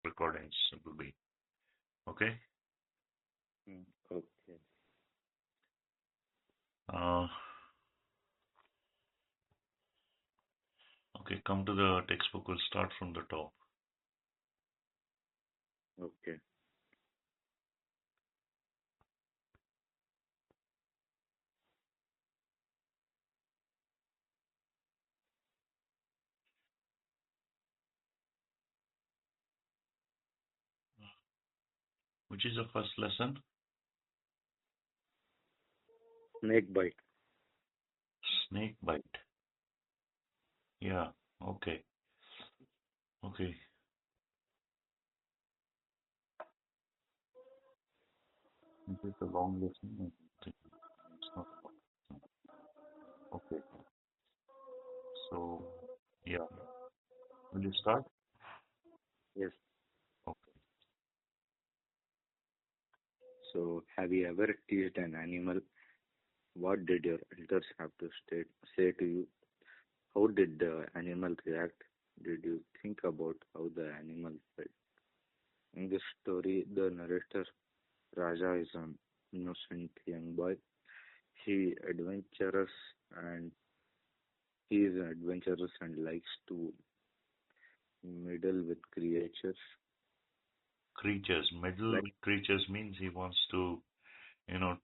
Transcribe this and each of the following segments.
recordings will be. Okay. Okay. Uh, okay. Come to the textbook. We'll start from the top. Okay. Which is the first lesson? Snake bite. Snake bite. Yeah. Okay. Okay. This is a long lesson. I think it's not. Okay. So, yeah. Will you start? Yes. Okay. So, have you ever teased an animal? What did your elders have to say to you? How did the animal react? Did you think about how the animal felt? In this story, the narrator Raja is an innocent young boy. He adventurous and he is adventurous and likes to meddle with creatures Creatures. Meddle like with creatures means he wants to,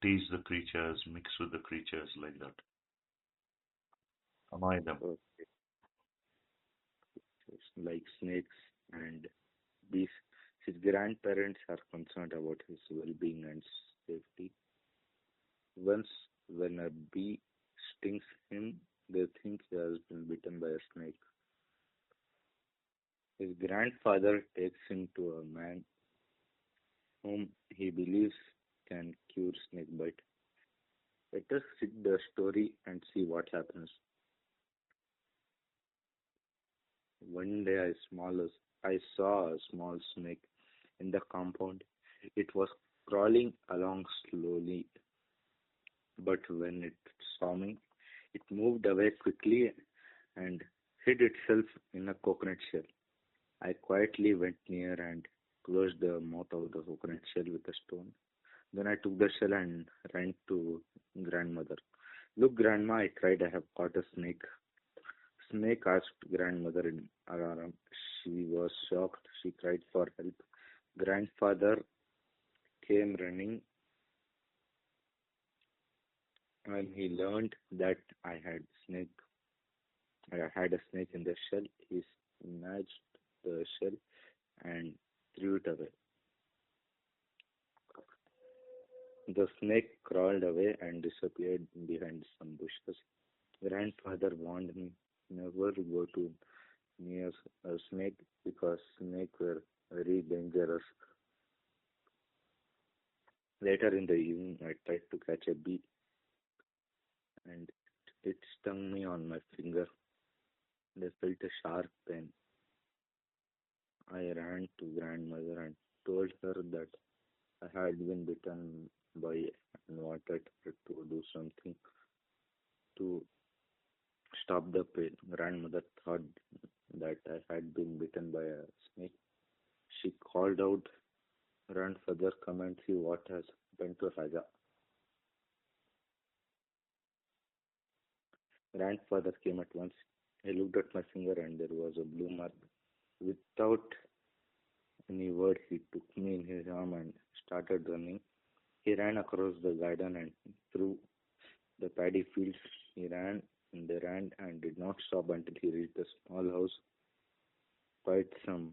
tease the creatures, mix with the creatures like that. Annoy them. uh, snakes and bees. His grandparents are concerned about his well-being and safety. Once, when a bee stings him, they think he has been bitten by a snake. His grandfather takes him to a man whom he believes can cure snake bite. Let us read the story and see what happens. One day I saw a small snake in the compound. It was crawling along slowly, but when it saw me, it moved away quickly and hid itself in a coconut shell. I quietly went near and closed the mouth of the coconut shell with a stone. Then I took the shell and ran to grandmother. Look, grandma, I cried, I have caught a snake. Snake asked grandmother in alarm. She was shocked. She cried for help. Grandfather came running and he learned that I had a snake in the shell. He snatched the shell and threw it away. The snake crawled away and disappeared behind some bushes. Grandfather warned me never go to near a snake because snakes were very dangerous. Later in the evening, I tried to catch a bee and it stung me on my finger. I felt a sharp pain. I ran to grandmother and told her that I had been bitten by and wanted her to do something to stop the pain. Grandmother thought that I had been bitten by a snake. She called out, Grandfather, come and see what has happened to Raja. Grandfather came at once. He looked at my finger and there was a blue mark. Without any word, he took me in his arm and started running. He ran across the garden and through the paddy fields. He ran and they ran and did not stop until he reached a small house quite some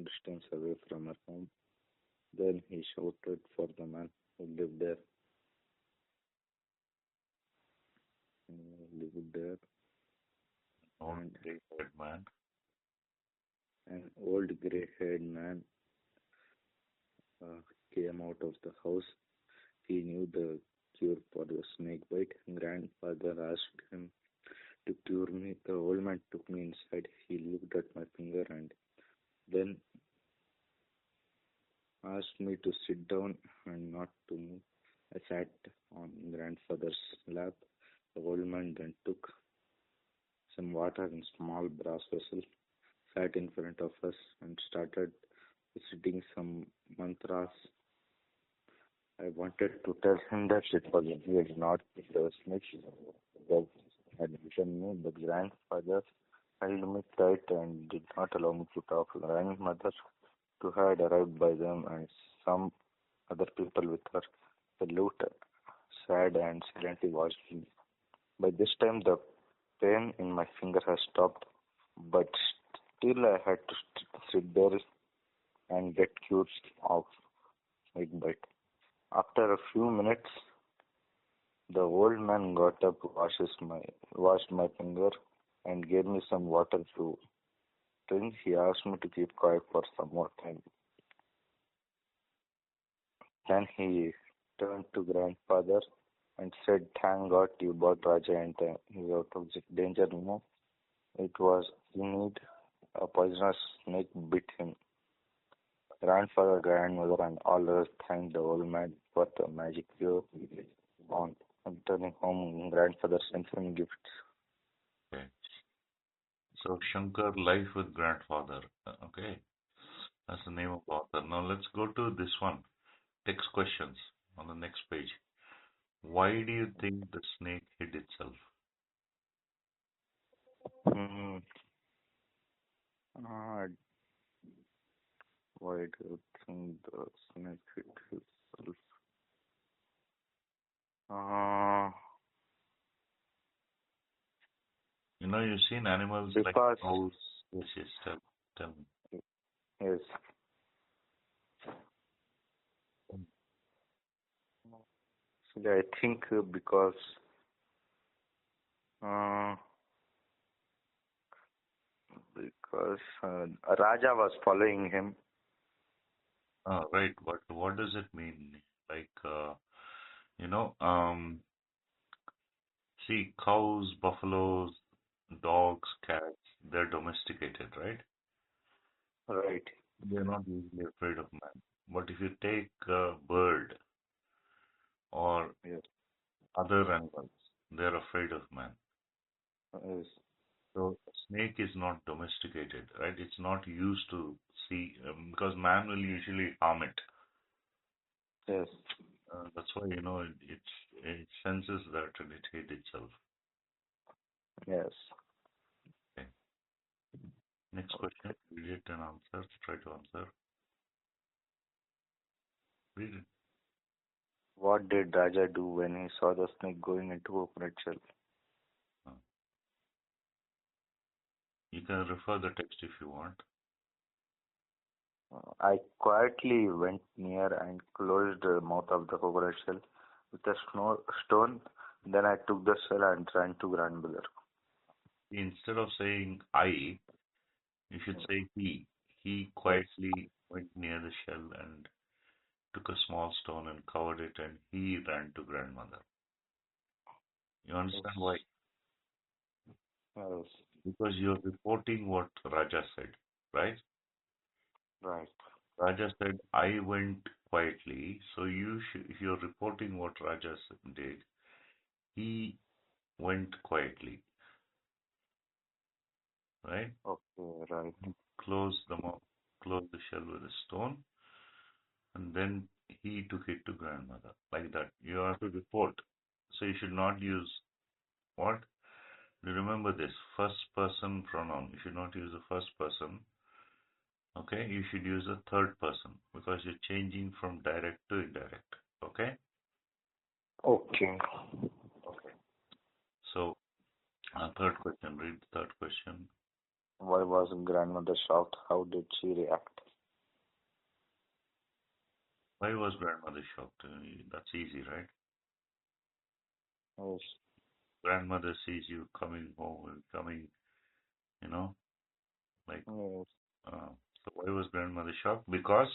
distance away from our home. Then he shouted for the man who lived there. Lived there, Old and gray-haired man. an old grey-haired man uh, came out of the house. He knew the cure for the snake bite. Grandfather asked him to cure me. The old man took me inside. He looked at my finger and then asked me to sit down and not to move. I sat on grandfather's lap. The old man then took some water in small brass vessel, sat in front of us and started reciting some mantras. I wanted to tell him that it was weird, not the snitch that had bitten me. The grandfather held me tight and did not allow me to talk. Grandmother too had arrived by them and some other people with her. They looked sad and silently watched me. By this time, the pain in my finger had stopped, but still I had to sit there and get cured of it bite. After a few minutes, the old man got up, washed my finger, and gave me some water to drink. He asked me to keep quiet for some more time. Then he turned to grandfather and said, "Thank God you brought Raja and he's out of danger now. It was in need. A poisonous snake bit him." Grandfather, grandmother, and all others thanked the old man for the magic cure. On returning home, grandfather sent him gifts. Okay. So Shankar, Life with Grandfather. Okay. That's the name of the author. Now let's go to this one. Text questions on the next page. Why do you think the snake hid itself? Hmm. Uh, why do you think the snake hit himself? Uh, You know, you've seen animals like because cows. Yes, yes, tell me. yes, actually, I think uh, because Raja was following him. Right. What does it mean? Like, you know, see, cows, buffaloes, dogs, cats, they're domesticated, right? Right. They're not usually afraid of man. But if you take a bird or Yes. other animals, they're afraid of man. Yes. So a snake is not domesticated, right? It's not used to see because man will usually harm it. Yes. That's why it senses that and it hid itself. Yes. Okay. Next question. Read it and answer. Try to answer. Read it. What did Raja do when he saw the snake going into a coconut shell? Uh, You can refer the text if you want. I quietly went near and closed the mouth of the coconut shell with a stone. Then I took the shell and ran to grandmother. Instead of saying I, you should say he. He Yes. quietly went near the shell and took a small stone and covered it, and he ran to grandmother. You Yes. understand why? Yes. Because you're reporting what Raja said, right? Right. Raja said, I went quietly. So you should, if you're reporting what Raja did, he went quietly, right? Okay. Right. Close the mouth, close the shell with a stone, and then he took it to grandmother. Like that. You have to report. So you should not use what? Remember this first person pronoun. You should not use the first person. Okay, you should use a third person because you're changing from direct to indirect. Okay? Okay. Okay. So, third question, read the third question. Why was grandmother shocked? How did she react? Why was grandmother shocked? That's easy, right? Yes. Grandmother sees you coming home, coming, you know, like, Yes. uh, so why was grandmother shocked? Because,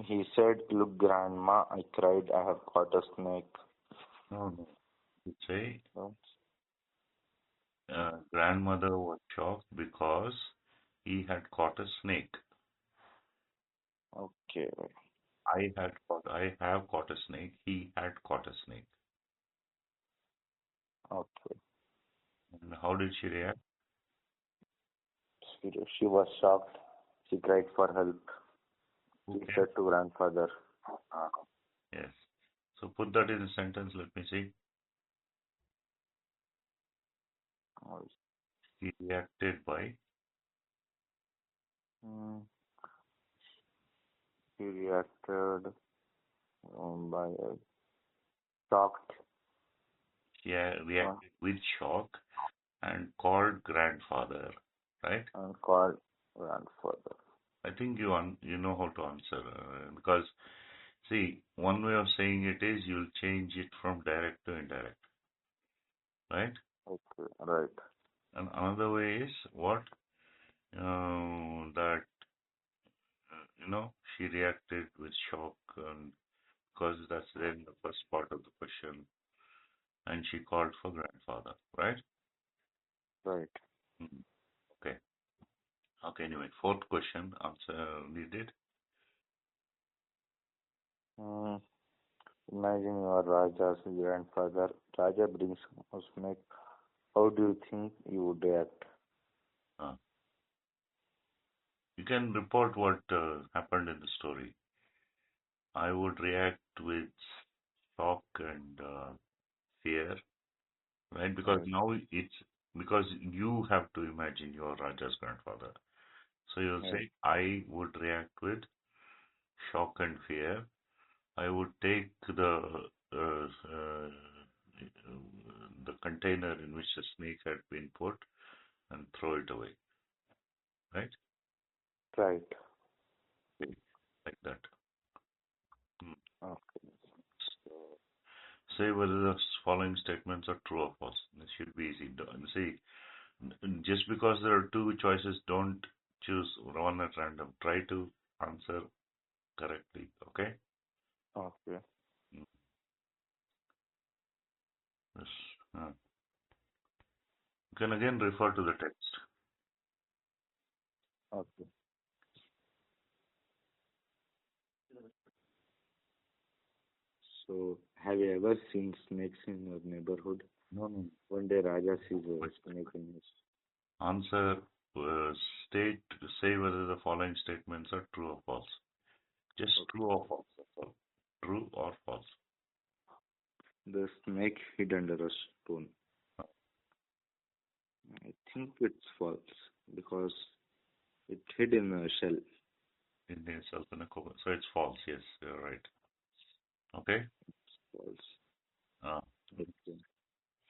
He said, "Look, grandma," I cried, "I have caught a snake." no, you say, Yes. grandmother was shocked because he had caught a snake. Okay. I have caught a snake. He had caught a snake. Okay. And how did she react? She was shocked. She cried for help. Who She came? said to grandfather, Yes. So put that in a sentence. Let me see. uh, He reacted by. mm, he reacted by shocked He uh, reacted with shock and called grandfather. Right? and called grandfather. I think you know how to answer because see, one way of saying it is you'll change it from direct to indirect, right? Okay, right, And another way is what that she reacted with shock and because that's there in the first part of the question, and she called for grandfather, right? right. Mhm. Okay. Okay. Anyway, fourth question answer needed. Mm, imagine your Raja's grandfather. Raja brings a snake. How do you think you would react? Uh, you can report what happened in the story. I would react with shock and fear, right? Because Right, now it's because you have to imagine your Raja's grandfather. So you'll right, say, I would react with shock and fear. I would take the container in which the snake had been put and throw it away, right? right. Like that. Hmm. Okay, So say whether the following statements are true or false. This should be easy. See, just because there are two choices, don't choose one at random. Try to answer correctly. Okay? okay, Mm. Yes. You can again refer to the text. okay. So, have you ever seen snakes in your neighborhood? No, no. One day Raja sees a Wait, wait, snake wait. in his. Answer, state, say whether the following statements are true or false. Just Okay. true or false. That's all. True or false. The snake hid under a stone. I think it's false because it hid in a shell. In itself in a cover. So it's false. Yes, you're right. Okay. False. Uh, Okay.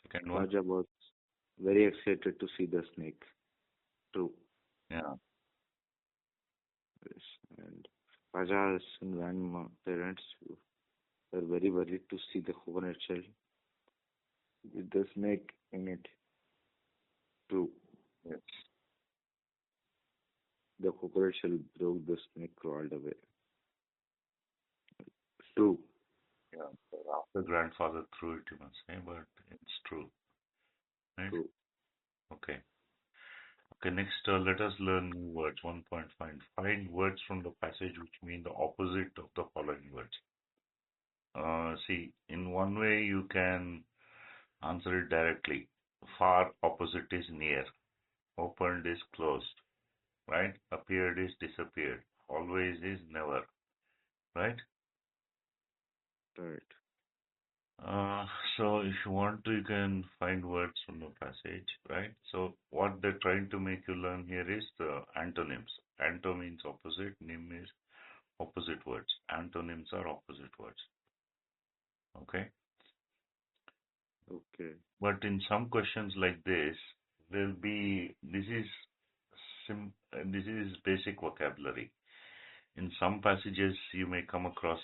second one. Raja was very excited to see the snake. True. Yeah. Yes. And Raja's grandparents were very worried to see the coconut shell with the snake in it. True. Yes. The coconut shell broke, the snake crawled away. True. Yeah. The grandfather threw it, you must say, but it's true. Right? True. Okay. Okay, next, let us learn new words. 1.5. Find words from the passage which mean the opposite of the following words. See, in one way you can answer it directly. Far opposite is near. Opened is closed. Right? Appeared is disappeared. Always is never. Right? Right. Uh, so if you want to, you can find words from the passage, right? So what they're trying to make you learn here is the antonyms. Anto means opposite, nym is opposite words. Antonyms are opposite words. Okay? Okay. But in some questions like this, this is basic vocabulary. In some passages, you may come across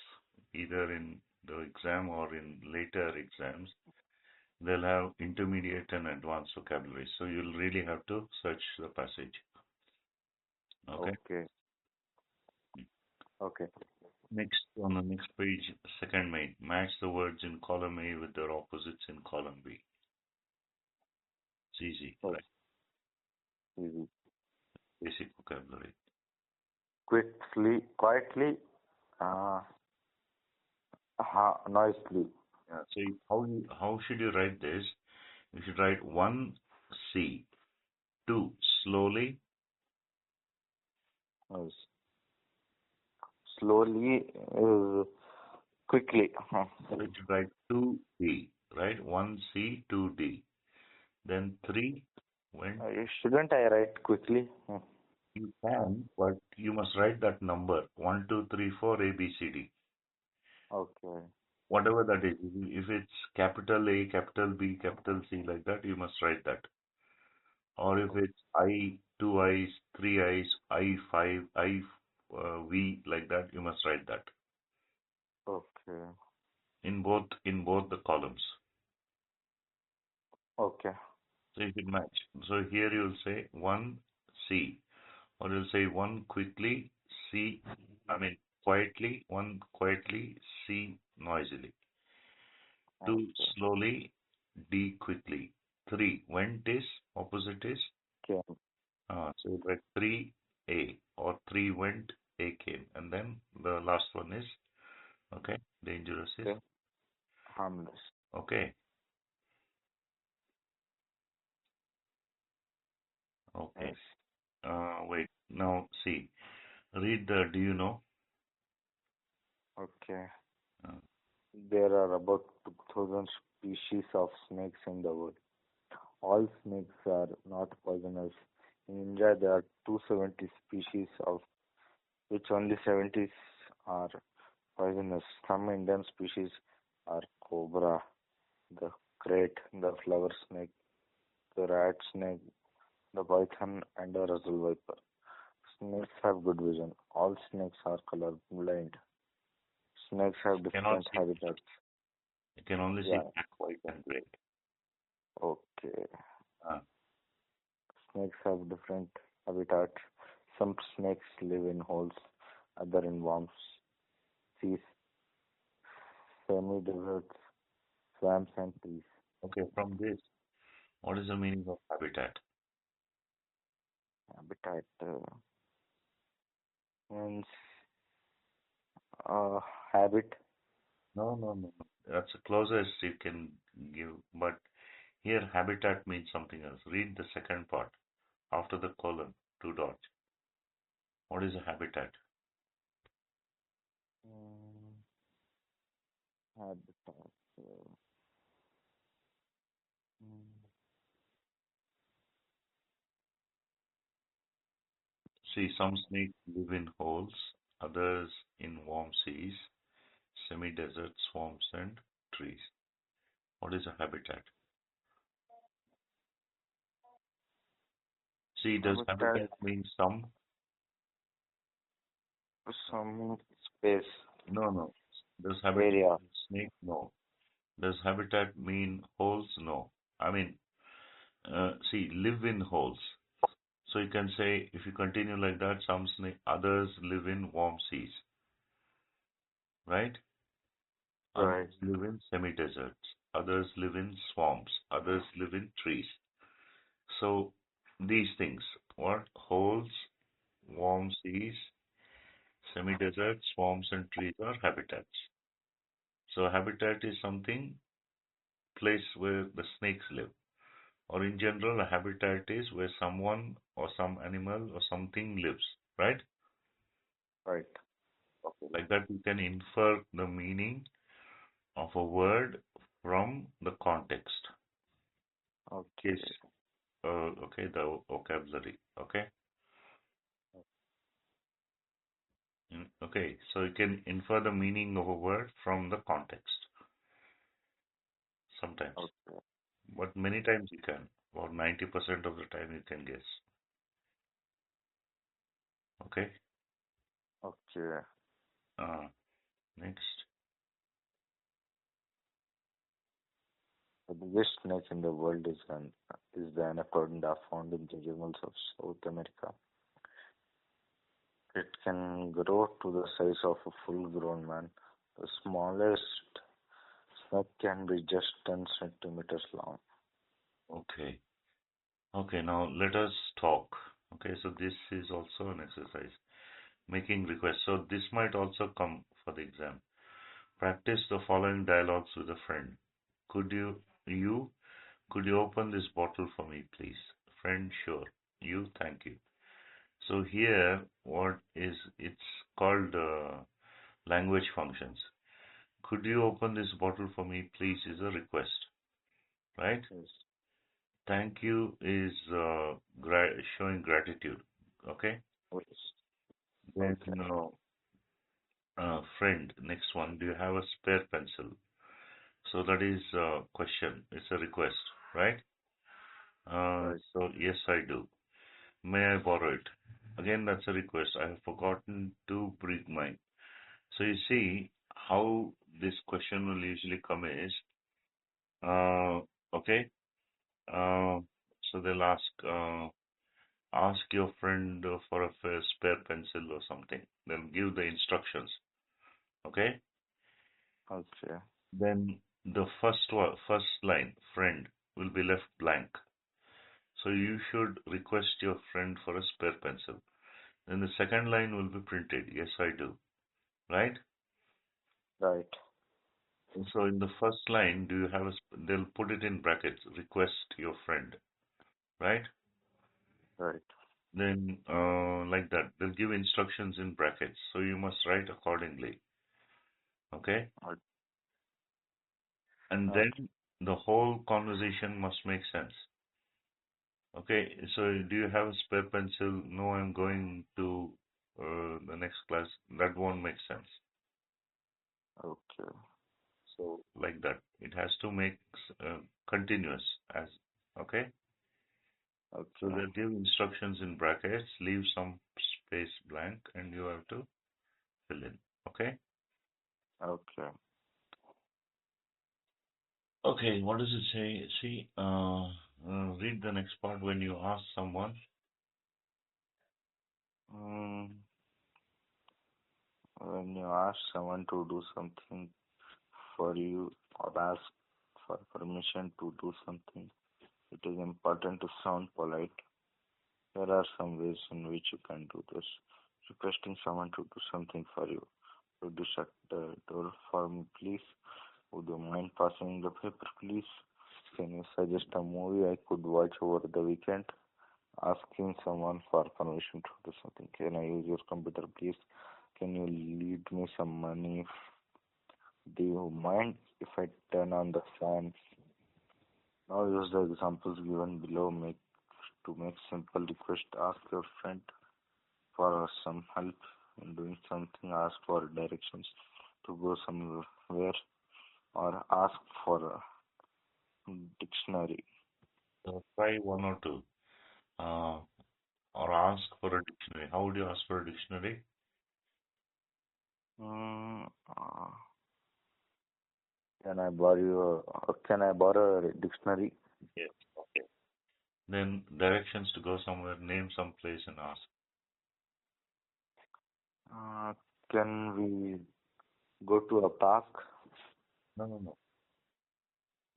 either in the exam or in later exams, they'll have intermediate and advanced vocabulary. So you'll really have to search the passage. Okay. Okay. Okay. Next, on the next page, second main, match the words in column A with their opposites in column B. It's easy, Oh, right? easy. Basic vocabulary. Quietly, uh, noisily. Yeah. So how should you write this? You should write one C, two slowly, Yes. Slowly, quickly. So you should write 2D, right? 1C, 2D. Then 3 when Shouldn't I write quickly? you can, but you must write that number 1, 2, 3, 4, A, B, C, D. Okay. Whatever that is. If it's capital A, capital B, capital C, like that, you must write that. Or if it's I, two I's, three I's, I, five, V, like that, you must write that Okay. in both the columns. Okay. So you should match. So here you'll say 1C, or you'll say 1 quickly, C, I mean quietly, 1 quietly, C noisily. 2 Okay. slowly, D quickly. 3 went is, opposite is, Okay. so you write 3A, or 3 went, A came. And then the last one is, okay, dangerous is, Okay. Harmless. okay, okay. Yes. Wait, now see, read the, do you know? Okay. Uh, There are about 2,000 species of snakes in the world. All snakes are not poisonous. In India, there are 270 species, of which only 70 are poisonous. Some Indian species are cobra, the krait, the flower snake, the rat snake, the python, and the russell viper. Snakes have good vision. All snakes are color blind. Snakes have cannot different see, habitats. you can only see Yeah, black, white, and gray. okay. Uh, Snakes have different habitats. Some snakes live in holes, other in warm seas, semi-deserts, swamps, and trees. okay, from this, what is the meaning of habitat? Habitat means habit. No, no, no, no. That's the closest you can give, but here habitat means something else. Read the second part after the colon, two dots. What is a habitat? Mm, habitat. Mm, See, some snakes live in holes, others in warm seas, semi-desert swamps and trees. What is a habitat? See, does habitat. habitat mean some? Some space No, no. Does habitat area. mean snake? No. Does habitat mean holes? No. I mean, see, live in holes. So you can say, if you continue like that, some snake, others live in warm seas, right? Right. Others live in semi-deserts. Others live in swamps. Others live in trees. So these things, what? Holes, warm seas, semi-desert, swamps, and trees are habitats. So habitat is something, place where the snakes live. Or in general, a habitat is where someone or some animal or something lives, right? Right. Okay. Like that, you can infer the meaning of a word from the context. Yes. Okay. Okay, the vocabulary. Okay. Okay, so you can infer the meaning of a word from the context sometimes, Okay. but many times you can, or 90% of the time you can guess. Okay. Okay. Uh, Next. The biggest snake in the world is the anaconda found in the jungles of South America. It can grow to the size of a full-grown man. The smallest snake can be just 10 centimeters long. Okay. Okay, now let us talk. Okay, so this is also an exercise. Making requests. So this might also come for the exam. Practice the following dialogues with a friend. Could you, could you open this bottle for me, please? Friend, sure. You, thank you. So here, what is it's called language functions. Could you open this bottle for me, please? Is a request, right? Yes. Thank you is showing gratitude. Okay. Yes. Then Okay. friend, next one. Do you have a spare pencil? So that is a question. It's a request, right? Right. So yes, I do. May I borrow it? Again, that's a request. I have forgotten to bring mine. So you see how this question will usually come is, uh, okay, uh, so they'll ask your friend for a spare pencil or something. They'll give the instructions, okay? Okay. Then the first line, friend, will be left blank. So you should request your friend for a spare pencil. Then the second line will be printed, yes, I do, right? Right. So in the first line, do you have they'll put it in brackets, request your friend, right? Right. Then, like that, they'll give instructions in brackets. So you must write accordingly, okay? Right. And then Okay. the whole conversation must make sense. Okay, so do you have a spare pencil? No, I'm going to the next class. That won't make sense. Okay. So like that, it has to make continuous as okay. So Okay. they'll give instructions in brackets, leave some space blank, and you have to fill in. Okay. Okay. Okay. What does it say? See, read the next part when you ask someone. Mm, when you ask someone to do something for you or ask for permission to do something, it is important to sound polite. There are some ways in which you can do this. Requesting someone to do something for you. Would you shut the door for me, please? Would you mind passing the paper, please? Can you suggest a movie I could watch over the weekend? Asking someone for permission to do something. Can I use your computer, please? Can you lead me some money? Do you mind if I turn on the fan? Now use the examples given below make simple request. Ask your friend for some help in doing something. Ask for directions to go somewhere or ask for a dictionary. Try one or two, uh, or ask for a dictionary. How would you ask for a dictionary? Mm, uh, can I borrow a dictionary? Yes. Okay. Then directions to go somewhere. Name some place and ask. Uh, can we go to a park? No, no, no.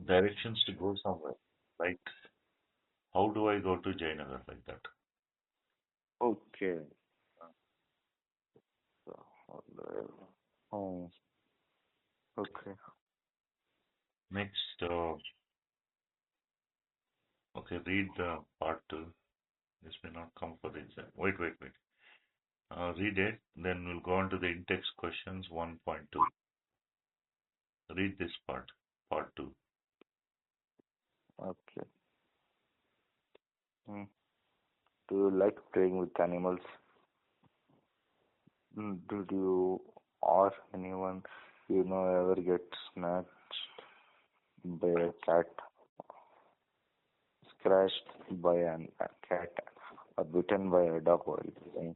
Directions to go somewhere. Like, how do I go to Jainagar? Like that. Okay. Oh, okay. Next, okay, read the part two. This may not come for the exam. Wait, wait, wait. Read it, then we'll go on to the in-text questions 1.2. Read this part 2. Okay. Mm. Do you like playing with animals? Did you or anyone you know ever get snatched by a cat, scratched by a cat, or bitten by a dog while playing?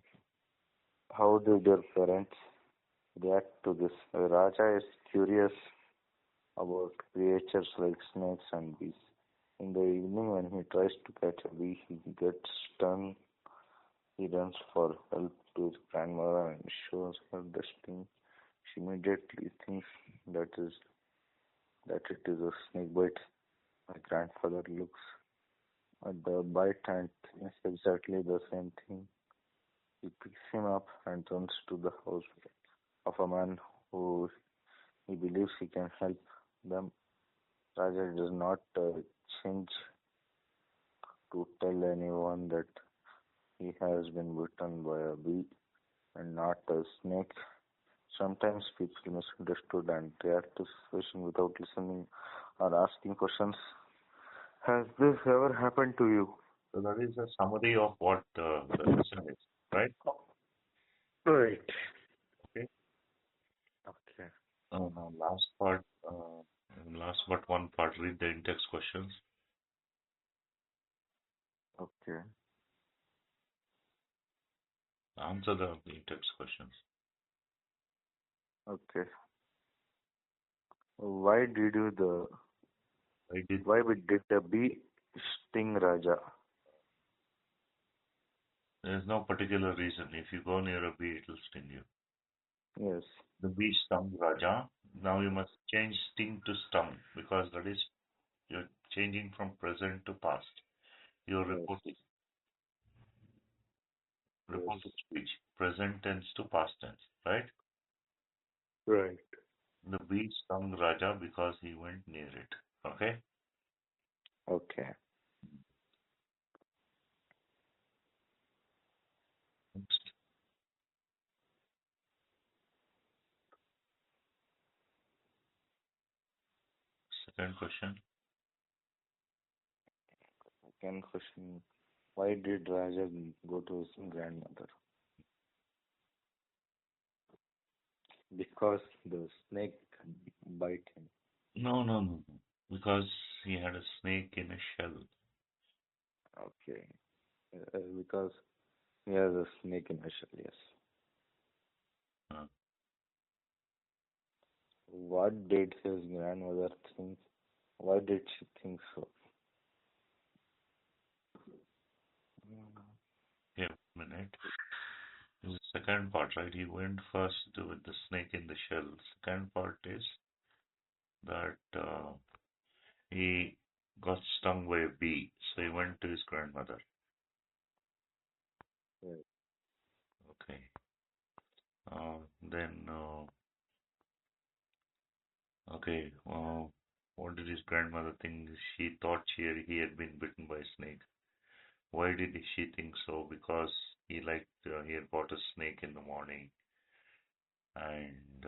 How did your parents react to this? Raja is curious about creatures like snakes and bees. In the evening, when he tries to catch a bee, he gets stung. He runs for help to his grandmother and shows her the sting. She immediately thinks that is that it is a snake bite. My grandfather looks at the bite and thinks exactly the same thing. He picks him up and runs to the house of a man who he believes he can help them. Raja does not change to tell anyone that he has been bitten by a bee and not a snake. Sometimes people misunderstood and react to situation without listening or asking questions. Has this ever happened to you? So that is a summary of what the lesson is, right? Right. Okay. Okay. Now last but one part, read the in-text questions. Okay. Answer the in-text questions. Okay. Why did you the I did. why did the bee sting Raja? There's no particular reason. If you go near a bee, it will sting you. Yes. The bee stung Raja. Now you must change sting to stung because that is you're changing from present to past. You're Yes. Yes. reporting speech, present tense to past tense, right? Right. The bee stung Raja because he went near it. Okay? Okay. Next, second question. Second question. Why did Raja go to his grandmother? Because the snake bite him. No, no, no, no. Because he had a snake in a shell. Okay. Because he has a snake in his shell. Yes. Uh, What did his grandmother think? Why did she think so? yeah, minute. The second part, right? He went first with the snake in the shell. Second part is that he got stung by a bee, so he went to his grandmother. Yes. Okay. Then, okay. What did his grandmother think? She thought he had been bitten by a snake. Why did she think so? Because he had bought a snake in the morning, and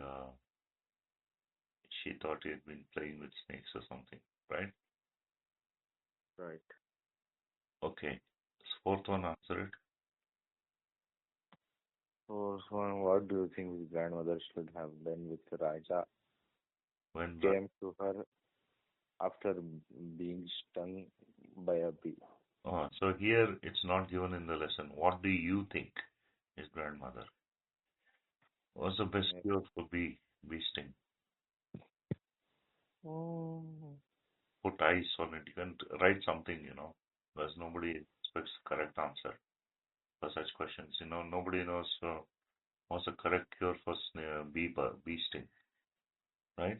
she thought he had been playing with snakes or something, right? Right. Okay. Fourth one, answer it. So, what do you think his grandmother should have done with Raja? When Came to her after being stung by a bee. so here it's not given in the lesson. What do you think his grandmother? What's the best Yes. cure for bee sting? Oh. Put ice on it. You can write something, because nobody expects the correct answer for such questions. Nobody knows what's the correct cure for bee sting, right?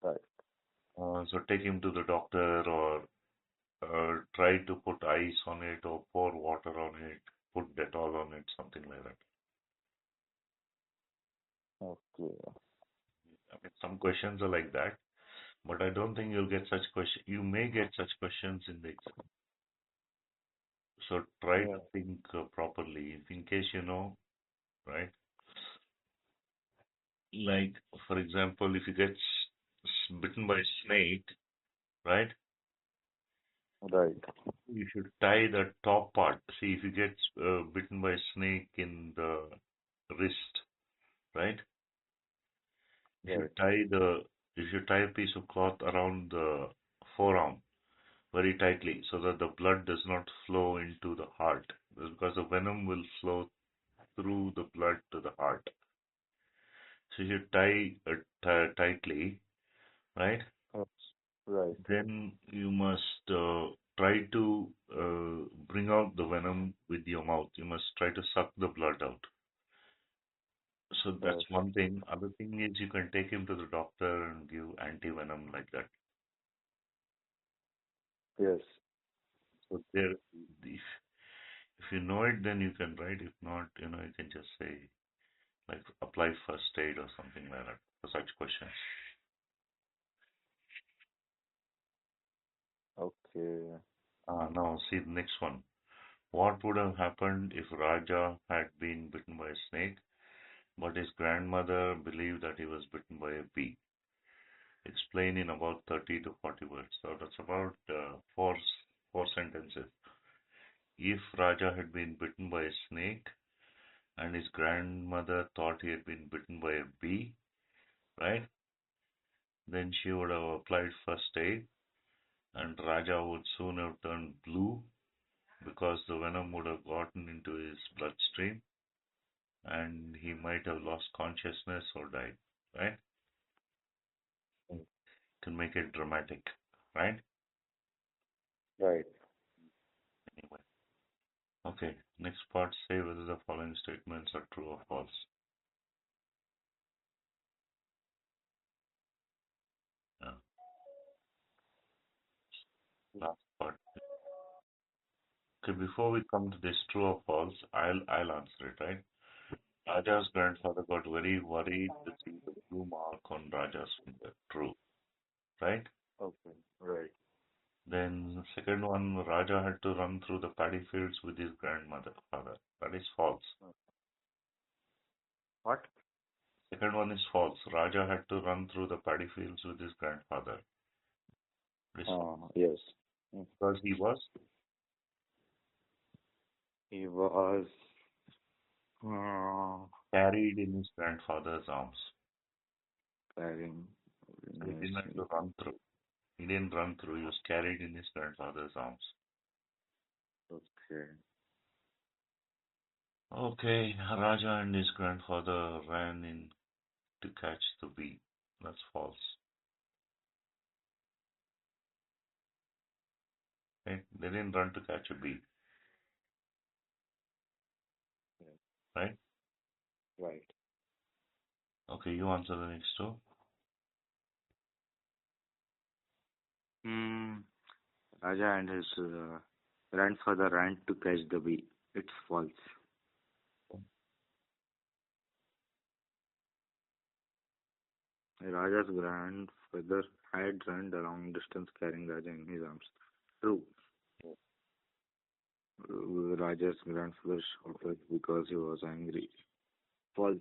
Right. So take him to the doctor or try to put ice on it or pour water on it, put Dettol on it, something like that. Okay. I mean, some questions are like that, but I don't think you'll get such question. You may get such questions in the exam. So try Yeah. to think properly. If in case you know, right? Like, for example, if you get bitten by a snake, right? Right. You should tie the top part. See, if you get bitten by a snake in the wrist, right? You Right. should tie the you should tie a piece of cloth around the forearm very tightly so that the blood does not flow into the heart because the venom will flow through the blood to the heart. So you should tie it tightly, right? Yes. Right. Then you must try to bring out the venom with your mouth. You must try to suck the blood out. So that's Yes. one thing. Other thing is you can take him to the doctor and give anti-venom like that. Yes. So there, if you know it, then you can write. If not, you can just say like apply first aid or something like that for such questions. Okay. Now see the next one. What would have happened if Raja had been bitten by a snake, but his grandmother believed that he was bitten by a bee? Explain in about 30 to 40 words. So that's about four sentences. If Raja had been bitten by a snake and his grandmother thought he had been bitten by a bee, right? Then she would have applied first aid and Raja would soon have turned blue because the venom would have gotten into his bloodstream and he might have lost consciousness or died, right? Can make it dramatic, right? Right. Anyway. Okay, next part, say whether the following statements are true or false. Yeah, last part. Okay, before we come to this true or false, I'll answer it, right? Raja's grandfather got very worried to see the blue mark on Raja's finger. True, right? Okay. Right. Then second one, Raja had to run through the paddy fields with his grandmother father. That is false. What? Second one is false. Raja had to run through the paddy fields with his grandfather. It is false. Yes. Mm. Because he was He was uh, carried in his grandfather's arms. carrying. So he Nice. didn't have to run through. He didn't run through. He was carried in his grandfather's arms. Okay. Okay, Raja and his grandfather ran in to catch the bee. That's false. Right? They didn't run to catch a bee, Yeah. right? Right. Okay, you answer the next two. Hmm. Raja and his grandfather ran to catch the bee. It's false. Raja's grandfather had run a long distance carrying Raja in his arms. True. Raja's grandfather shouted because he was angry. False.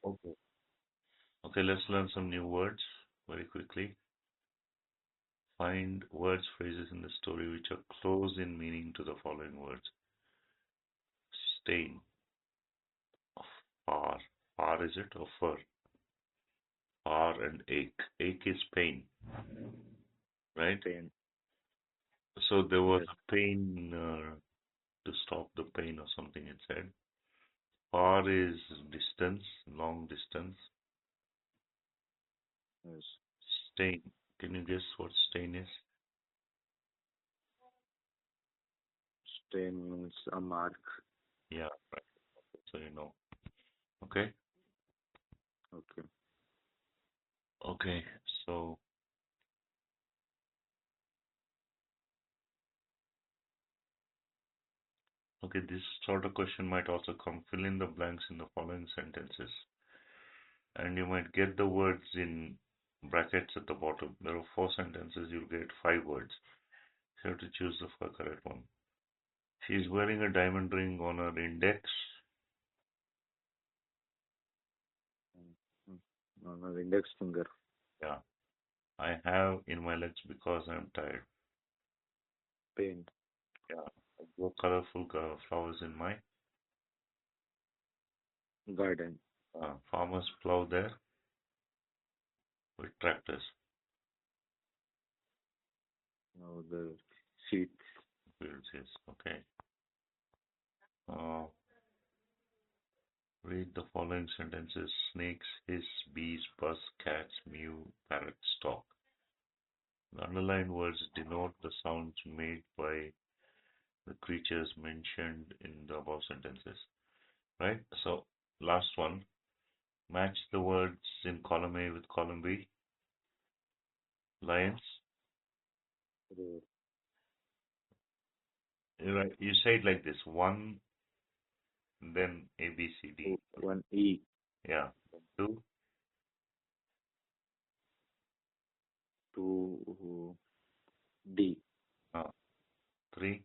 Okay. Okay, let's learn some new words very quickly. Find words, phrases in the story which are close in meaning to the following words. Stain. Far. Far is it or fur? Far and ache. Ache is pain, right? Pain. So there was Yes. pain to stop the pain or something it said. Far is distance, long distance. Yes. Stain. Can you guess what stain is? Stain means a mark. Yeah, right. So you know. Okay. Okay. Okay. So okay, this sort of question might also come. Fill in the blanks in the following sentences. And you might get the words in brackets at the bottom. There are four sentences, you'll get five words. So you have to choose the correct one. She's wearing a diamond ring on her index. Mm. On the index finger. Yeah. I have in my legs because I'm tired. Pain. Yeah. I grow colorful flowers in my Garden. farmers plow there with tractors. Now the seeds. Fields, yes. Okay. Uh, read the following sentences. Snakes hiss, bees buzz, cats mew, parrots talk. The underlined words denote the sounds made by the creatures mentioned in the above sentences. Right? So, last one. Match the words in column A with column B. Lions. The Right. You say it like this. One, then A, B, C, D. one E. Yeah. Two, Two D. uh, three,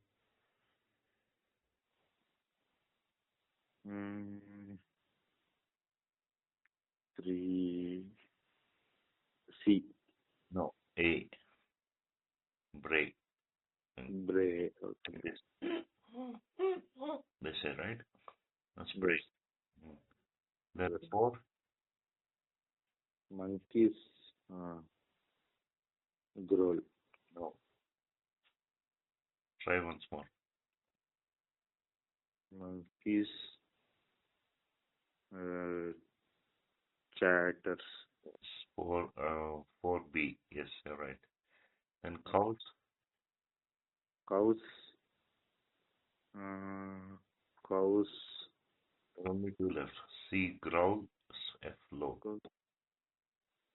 Re C. No, A. Bray. And Bray. Okay. this, they say, right? That's Yes. Bray. Mm. Then Yes. four. Monkeys. Uh, Growl. No. Try once more. Monkeys. Uh, Chatters. Four B. Yes, you're right. And cows. Cows. Uh, Cows. Only two left. C. Growls. F. Low.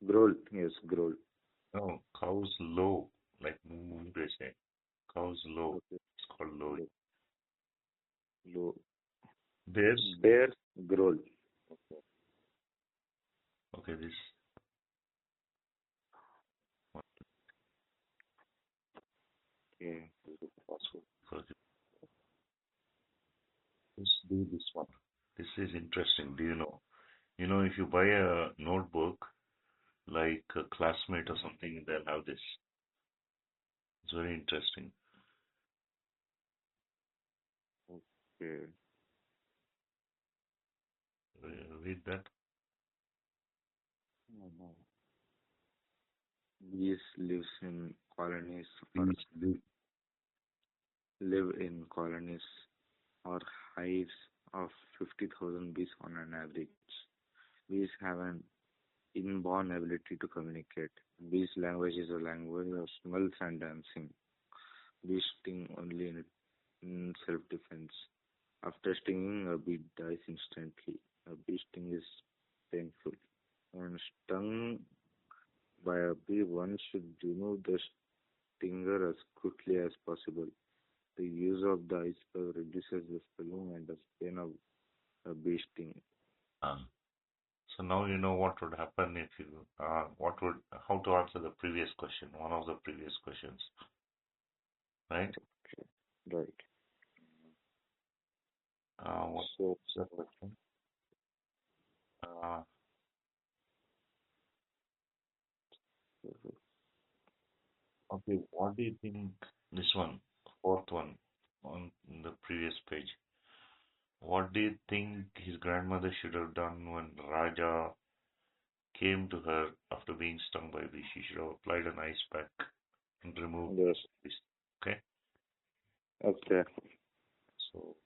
Growl. Yes, growl. No, cows low. Like they say. Cows low. Okay. It's called low. Low. Low. Bears. Bear. Growl. Okay, this one Okay. is possible. Let's do this one. This is interesting. Do you know? You know, if you buy a notebook, like a classmate or something, they'll have this. It's very interesting. Okay. Read that. Mhm. Bees lives in colonies or Please do. live in colonies or hives of 50,000 bees on an average. Bees have an inborn ability to communicate. Bees' language is a language of smells and dancing. Bees sting only in self-defense. After stinging, a bee dies instantly. A bee sting is painful. When stung by a bee, one should remove the stinger as quickly as possible. The use of the iceberg reduces the swelling and the pain of a bee sting. Um, so now you know what would happen if you, how to answer the previous question, one of the previous questions, right? Right. What's So, the question? Uh, okay, what do you think? This one, fourth one on the previous page. What do you think his grandmother should have done when Raja came to her after being stung by a bee? She should have applied an ice pack and removed yes. this. Okay, Okay. so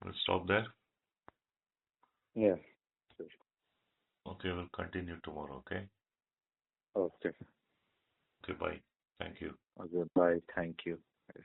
we'll stop there. Yeah. Okay, we'll continue tomorrow. Okay, Okay. okay, bye. Thank you. Okay. Bye. Thank you. Yes.